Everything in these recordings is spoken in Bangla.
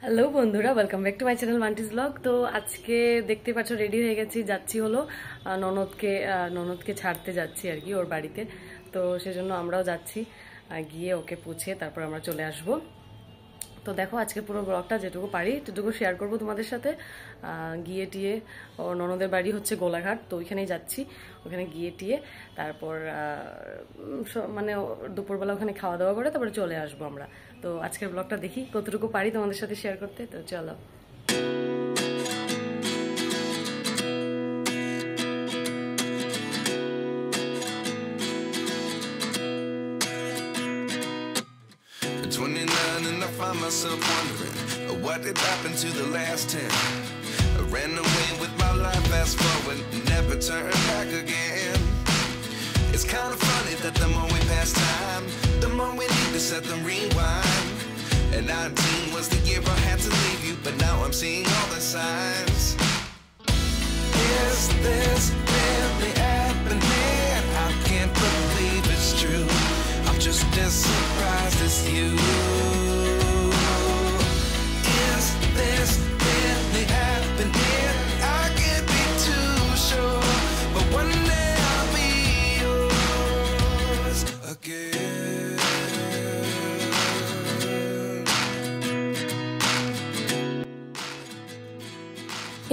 হ্যালো বন্ধুরা, welcome back to my channel Mantis blog. তো আজকে দেখতে পাচ্ছ রেডি হয়ে গেছি, যাচ্ছি হলো ননদকে ছাড়তে যাচ্ছি আর কি ওর বাড়িতে। তো সেজন্য আমরাও যাচ্ছি, গিয়ে ওকে পৌঁছে তারপর আমরা চলে আসব। তো দেখো আজকে পুরো ব্লগটা যেটুকু পারি ততটুকু শেয়ার করব তোমাদের সাথে। গিয়ে টিয়ে ও ননদের বাড়ি হচ্ছে গোলাঘাট, তো ওইখানেই যাচ্ছি। ওখানে গিয়ে টিয়ে তারপর মানে দুপুরবেলা ওখানে খাওয়া দাওয়া করে তারপরে চলে আসবো আমরা। তো আজকের ব্লগটা দেখি কতটুকু পারি তোমাদের সাথে শেয়ার করতে, তো চলো। And I find myself wondering what did happen to the last 10. I ran away with my life, fast forward, never turn back again. It's kind of funny that the more we pass time, the more we need to set them rewind. And 19 was the year I had to leave you, but now I'm seeing all the signs. Is this really happening? I can't believe it's true. I'm just as surprised as you. Is this really happening? I can't be too sure, but one day I'll be yours again.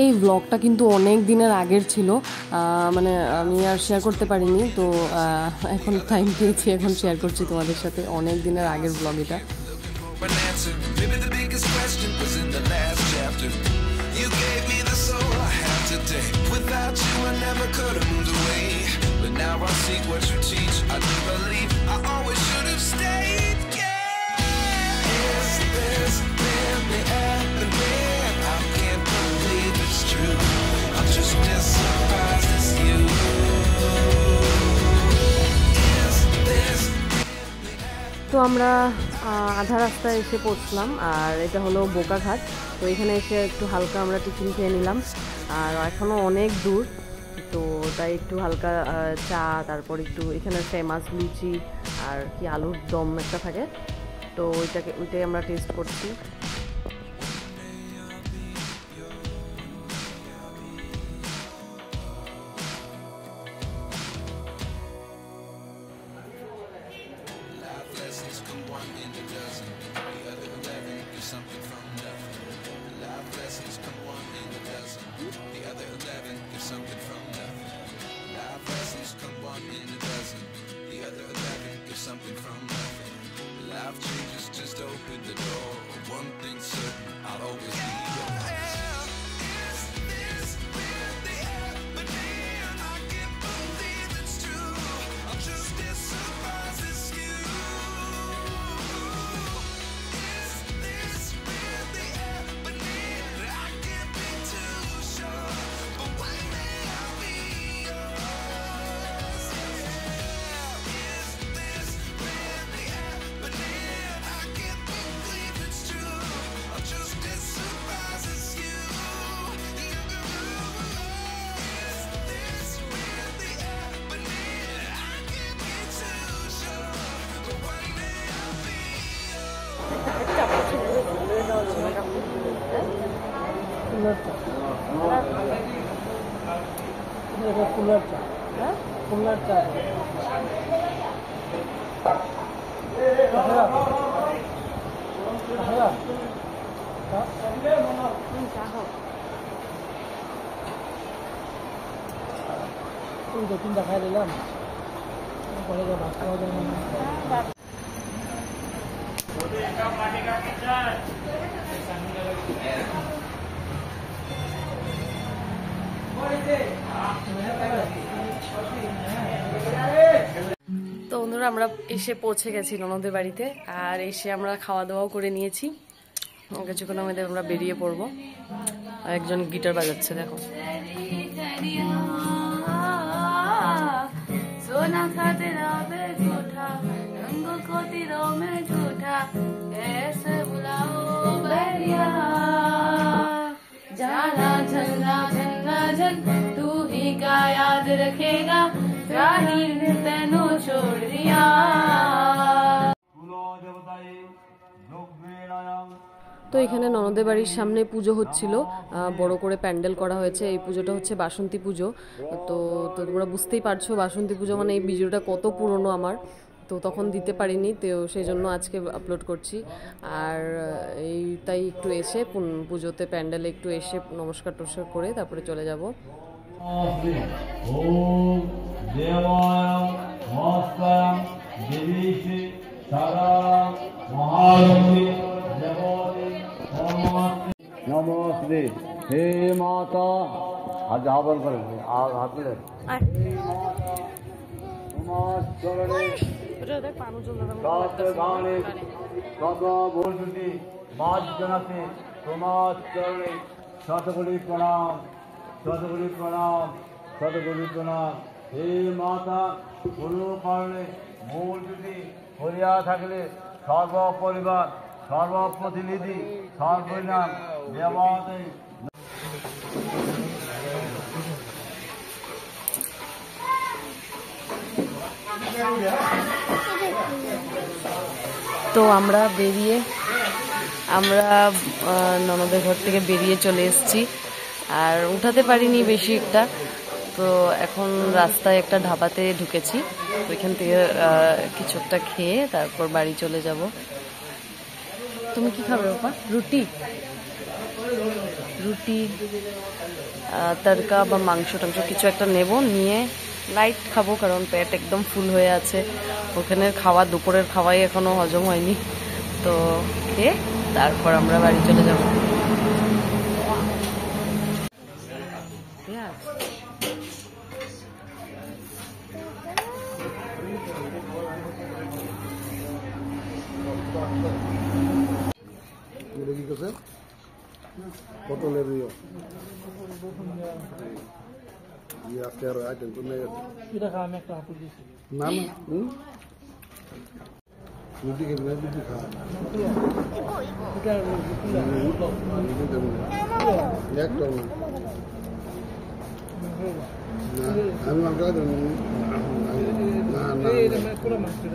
এই ব্লগটা কিন্তু অনেক দিনের আগের ছিল, মানে আমি আর শেয়ার করতে পারিনি। তো এখন টাইম পেয়েছি, এখন শেয়ার করছি তোমাদের সাথে। অনেক দিনের আগের ব্লগ এটা। Maybe the biggest question was in the last chapter. You gave me the soul I have today. Without you I never could have moved away. But now I see what you teach. I do believe I always should have stayed. Yeah. Is this really happening? I can't believe it's true. I'm just as surprised as you. Is this তো আমরা আধা রাস্তায় এসে পৌঁছলাম, আর এটা হলো বোকাঘাট। তো এখানে এসে একটু হালকা আমরা টিফিন খেয়ে নিলাম, আর এখনও অনেক দূর। তো তাই একটু হালকা চা, তারপর একটু এখানে ফেমাস লুচি আর কি আলুর দম একটা থাকে, তো ওইটাই আমরা টেস্ট করছি। something from nothing. Life changes, just open the door. One thing's certain, I'll always be yours. Is this really happening? I can't believe it's true. I'm just as surprised as you. Is this really happening? I can't be too sure, but one day I'll be yours. Is this really happening? I can't believe it's true. I'm just as surprised as you. Is this really happening? I can't be too sure, but one day I'll be তিনটা খাই দিলাম, পরে ভাত খাওয়া যায় না। তো বন্ধুরা, আমরা এসে পৌঁছে গেছি ননদের বাড়িতে, আর এসে আমরা খাওয়া দাওয়াও করে নিয়েছি। কিছুক্ষণ আমাদের আমরা বেরিয়ে পড়বো। আর একজন গিটার বাজাচ্ছে, দেখো। सोना था तेरा बेझूठा, रंग को तीरों में झूठा, कैसे बुलाओ बैरिया, जाना झलना झलना झल, तू ही का याद रखेगा, जाहिर ने तेनों छोड़ दिया। তো এখানে ননদের বাড়ির সামনে পুজো হচ্ছিল, বড় করে প্যান্ডেল করা হয়েছে। এই পুজোটা হচ্ছে বাসন্তী পুজো। তো তোমরা বুঝতেই পারছো বাসন্তী পুজো মানে এই ভিডিওটা কত পুরনো আমার, তো তখন দিতে পারিনি, তো সেই জন্য আজকে আপলোড করছি। আর এই তাই একটু এসে পুজোতে প্যান্ডেলে একটু এসে নমস্কার টমস্কার করে তারপরে চলে যাব। नमस्ते हे माता आज आवन करें हाथ ले शतकोटि प्रणाम शतकोटि प्रणाम शतकोटि प्रणाम हे माता কোনো কারণে মূল যদি হরিয়া থাকলে সর্ব পরিবার সর্ব প্রতিনিধি সর্বনাম দেবতে। তো আমরা ননদের ঘর থেকে বেরিয়ে চলে এসেছি, আর উঠাতে পারিনি বেশি একটা। তো এখন রাস্তায় একটা ধাবাতে ঢুকেছি, ওইখান থেকে কিছু একটা খেয়ে তারপর বাড়ি চলে যাব। তুমি কি খাবে বাবা? রুটি তরকা বা মাংস টাংস কিছু একটা নেব, নিয়ে লাইট খাবো, কারণ পেট একদম ফুল হয়ে আছে। ওখানের খাওয়া দুপুরের খাওয়াই এখনো হজম হয়নি, তো খেয়ে তারপর আমরা বাড়ি চলে যাব। পটলের আজকে আর আইটেম তো নেই আমি একটা হাঁটু দিয়েছি না না রুটি খেবি না রুটি খা একটা আমি মাংস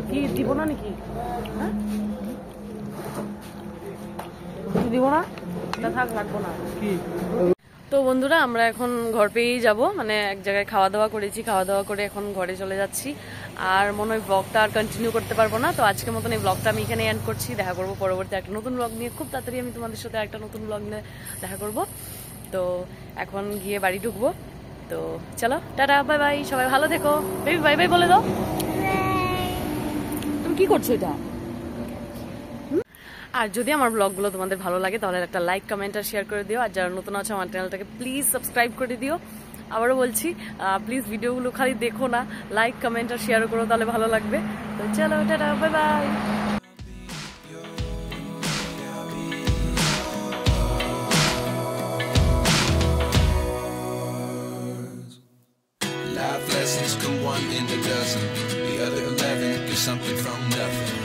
কি দিব না নাকি? দিব না, থাক লাগবো না। তো বন্ধুরা আমরা এখন ঘর পেয়েই যাব, মানে এক জায়গায় খাওয়া দাওয়া করেছি, খাওয়া দাওয়া করে এখন ঘরে চলে যাচ্ছি। আর মনে হয় ব্লগটা আর কন্টিনিউ করতে পারবো না, তো আজকের মতন এই ব্লগটা আমি এখানে এন্ড করছি। দেখা করবো পরবর্তী একটা নতুন ব্লগ নিয়ে, খুব তাড়াতাড়ি আমি তোমাদের সাথে একটা নতুন ব্লগ নিয়ে দেখা করব। তো এখন গিয়ে বাড়ি ঢুকবো। তো চলো টাটা, বাই বাই, সবাই ভালো থেকো। বেবি বাই বাই বলে দাও। তুমি কি করছো এটা? আর যদি আমার ব্লগগুলো তোমাদের ভালো লাগে তাহলে একটা লাইক কমেন্ট আর শেয়ার করে দিও। আর যারা নতুন আছে আমার চ্যানেলটাকে প্লিজ সাবস্ক্রাইব করে দিও। আবারও বলছি প্লিজ ভিডিওগুলো খালি দেখো না, লাইক কমেন্ট আর শেয়ার করো, তাহলে ভালো লাগবে। তো চলো tata, bye bye. Life lessons come one in a dozen, the other 11 get something from nothing.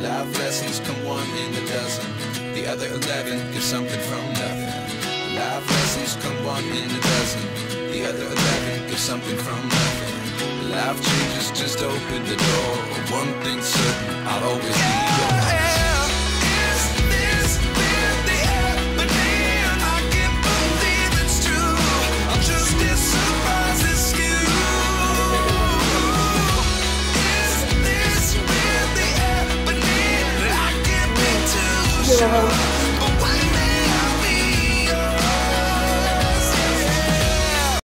Life lessons come one in a dozen, the other 11 get something from nothing. Life lessons come one in a dozen, the other 11 get something from nothing. Life changes, just open the door. One thing's certain, I'll always be yours.